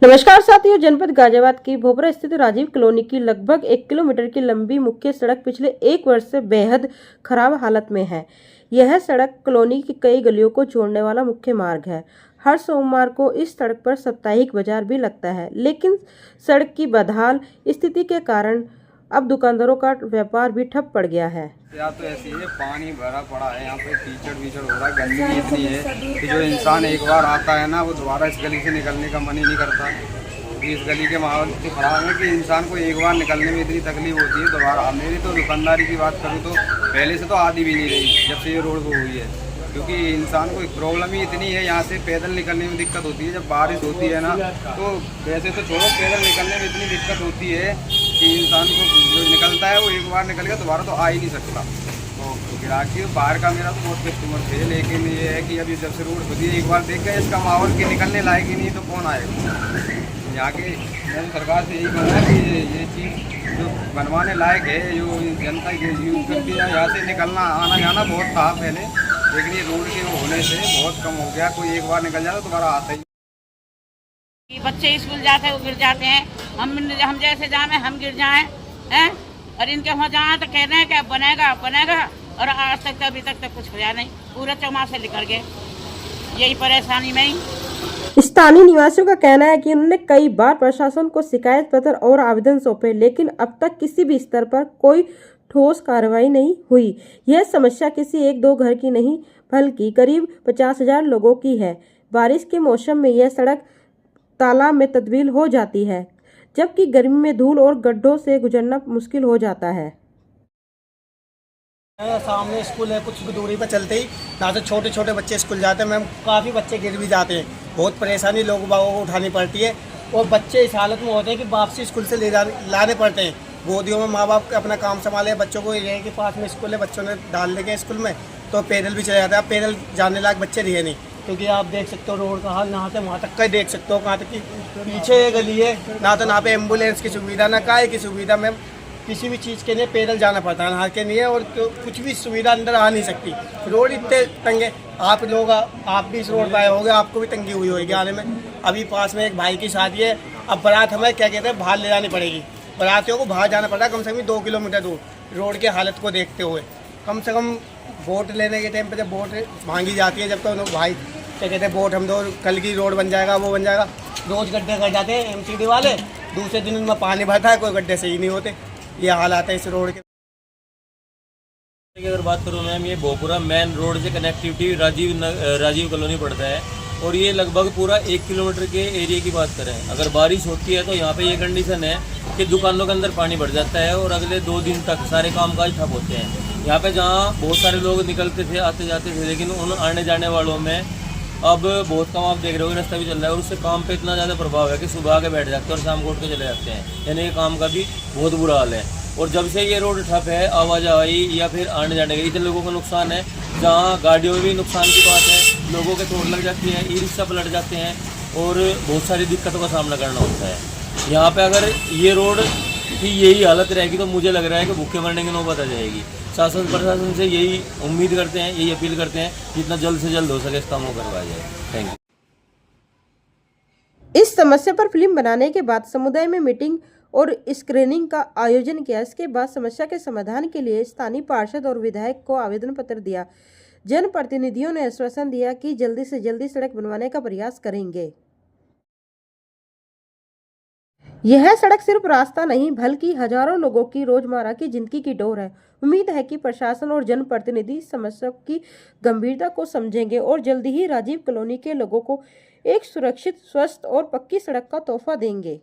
नमस्कार साथियों, जनपद गाजियाबाद की भोपरा स्थित राजीव कॉलोनी की लगभग 1 किलोमीटर की लंबी मुख्य सड़क पिछले 1 वर्ष से बेहद खराब हालत में है। यह सड़क कॉलोनी की कई गलियों को जोड़ने वाला मुख्य मार्ग है। हर सोमवार को इस सड़क पर साप्ताहिक बाजार भी लगता है, लेकिन सड़क की बदहाल स्थिति के कारण अब दुकानदारों का व्यापार भी ठप पड़ गया है। या तो ऐसी है, पानी भरा पड़ा है, यहाँ पे कीचड़ हो रहा है, गंदगी इतनी है कि जो इंसान एक बार आता है ना, वो दोबारा इस गली से निकलने का मन ही नहीं करता। क्योंकि इस गली के माहौल इतने खराब है कि इंसान को एक बार निकलने में इतनी तकलीफ होती है। दोबारा मेरी तो दुकानदारी की बात करूँ तो पहले से तो आती भी नहीं रही जब से ये रोड वो हुई है, क्योंकि इंसान को प्रॉब्लम ही इतनी है। यहाँ से पैदल निकलने में दिक्कत होती है। जब बारिश होती है ना, तो वैसे तो छोड़ो, पैदल निकलने में इतनी दिक्कत होती है कि इंसान को जो निकलता है वो एक बार निकल गया दोबारा तो आ ही नहीं सकता। तो गिराकी बाहर का मेरा तो बहुत कस्टमर थे, लेकिन ये है कि अभी जब से रोड खुदी एक बार देख गए इसका माहौल कि निकलने लायक ही नहीं तो कौन आएगा। यहाँ के मैंने सरकार से यही कहूँगा कि ये चीज़ जो बनवाने लायक है, जो जनता यूज़ करती है, यहाँ से निकलना आना जाना बहुत था पहले, लेकिन ये रोड के होने से बहुत कम हो गया। कोई एक बार निकल जाता तो दोबारा आता ही। बच्चे स्कूल जाते हैं, वो गिर जाते हैं। हम जैसे जाए हम गिर जाएं हैं, और इनके वहाँ जाए तो कह रहे हैं कि बनेगा बनेगा, और आज तक अभी तक तो कुछ होया नहीं। पूरा चौमासे निकल गए यही परेशानी में ही। स्थानीय निवासियों का कहना है कि उन्होंने कई बार प्रशासन को शिकायत पत्र और आवेदन सौंपे, लेकिन अब तक किसी भी स्तर पर कोई ठोस कार्रवाई नहीं हुई। यह समस्या किसी 1-2 घर की नहीं, बल्कि करीब 50,000 लोगों की है। बारिश के मौसम में यह सड़क तालाब में तब्दील हो जाती है, जबकि गर्मी में धूल और गड्ढों से गुजरना मुश्किल हो जाता है। सामने स्कूल है, कुछ दूरी पर चलते ही ना तो छोटे छोटे बच्चे स्कूल जाते हैं। मैम काफ़ी बच्चे गिर भी जाते हैं, बहुत परेशानी लोगों को उठानी पड़ती है। और बच्चे इस हालत में होते हैं कि वापसी स्कूल से लाने पड़ते हैं। गोदियों में माँ बाप अपना काम संभाले, बच्चों को ये है कि पास में स्कूल है, बच्चों ने डाल लेंगे स्कूल में तो पैदल भी चले जाते हैं। अब पैदल जाने लायक बच्चे रहे नहीं, क्योंकि आप देख सकते हो रोड का हाल, यहाँ से वहाँ तक का ही देख सकते हो, कहाँ तक कि पीछे गली है ना, तो ना पे एम्बुलेंस की सुविधा ना काय की सुविधा। मैम किसी भी चीज़ के लिए पैदल जाना पड़ता है, हाथ के लिए, और तो कुछ भी सुविधा अंदर आ नहीं सकती। रोड इतने तंगे, आप लोग आप भी इस रोड पर आए होंगे, आपको भी तंगी हुई होगी आने में। अभी पास में एक भाई की शादी है, अब बारात हमें क्या कहते हैं बाहर ले जानी पड़ेगी, बारातियों को बाहर जाना पड़ा कम से कम 2 किलोमीटर दूर। रोड की हालत को देखते हुए कम से कम वोट लेने के टाइम पे जब वोट मांगी जाती है, जब तो भाई क्या कहते हैं वोट हम दो, कल की रोड बन जाएगा वो बन जाएगा, रोज़ गड्ढे कर जाते हैं एमसीडी वाले। दूसरे दिन उनमें पानी भरता है, कोई गड्ढे सही नहीं होते। ये हालात है इस रोड के। अगर बात करूँ मैम, ये भोपुरा मेन रोड से कनेक्टिविटी राजीव कॉलोनी पड़ता है, और ये लगभग पूरा 1 किलोमीटर के एरिया की बात करें। अगर बारिश होती है तो यहाँ पे ये कंडीशन है कि दुकानों के अंदर पानी भर जाता है, और अगले 2 दिन तक सारे कामकाज ठप होते हैं। यहाँ पे जहाँ बहुत सारे लोग निकलते थे, आते जाते थे, लेकिन उन आने जाने वालों में अब बहुत कम, आप देख रहे हो रास्ता भी चल रहा है, और उससे काम पे इतना ज़्यादा प्रभाव है कि सुबह आके बैठ जाते हैं और शाम को उठ के चले जाते हैं। यानी कि काम का भी बहुत बुरा हाल है। और जब से ये रोड ठप है, आवाजाही या फिर आने जाने का इतने लोगों को नुकसान है, जहाँ गाड़ियों में भी नुकसान की बात है, लोगों के चोट लग जाती है, ई रिक्शा पलट जाते हैं, और बहुत सारी दिक्कतों का सामना करना होता है। यहाँ पे अगर ये रोड की यही हालत रहेगी तो मुझे लग रहा है कि भूखे मरने की नौबत आ जाएगी। शासन प्रशासन से यही उम्मीद करते हैं, यही अपील करते हैं, जितना जल्द से जल्द हो सके इस काम को करवाया जाए। Thank you. इस समस्या पर फिल्म बनाने के बाद समुदाय में मीटिंग और स्क्रीनिंग का आयोजन किया। इसके बाद समस्या के समाधान के लिए स्थानीय पार्षद और विधायक को आवेदन पत्र दिया। जनप्रतिनिधियों ने आश्वासन दिया कि जल्दी से जल्दी सड़क बनवाने का प्रयास करेंगे। यह सड़क सिर्फ रास्ता नहीं, बल्कि हजारों लोगों की रोजमर्रा की जिंदगी की डोर है। उम्मीद है कि प्रशासन और जनप्रतिनिधि समस्या की गंभीरता को समझेंगे और जल्दी ही राजीव कॉलोनी के लोगों को एक सुरक्षित, स्वस्थ और पक्की सड़क का तोहफा देंगे।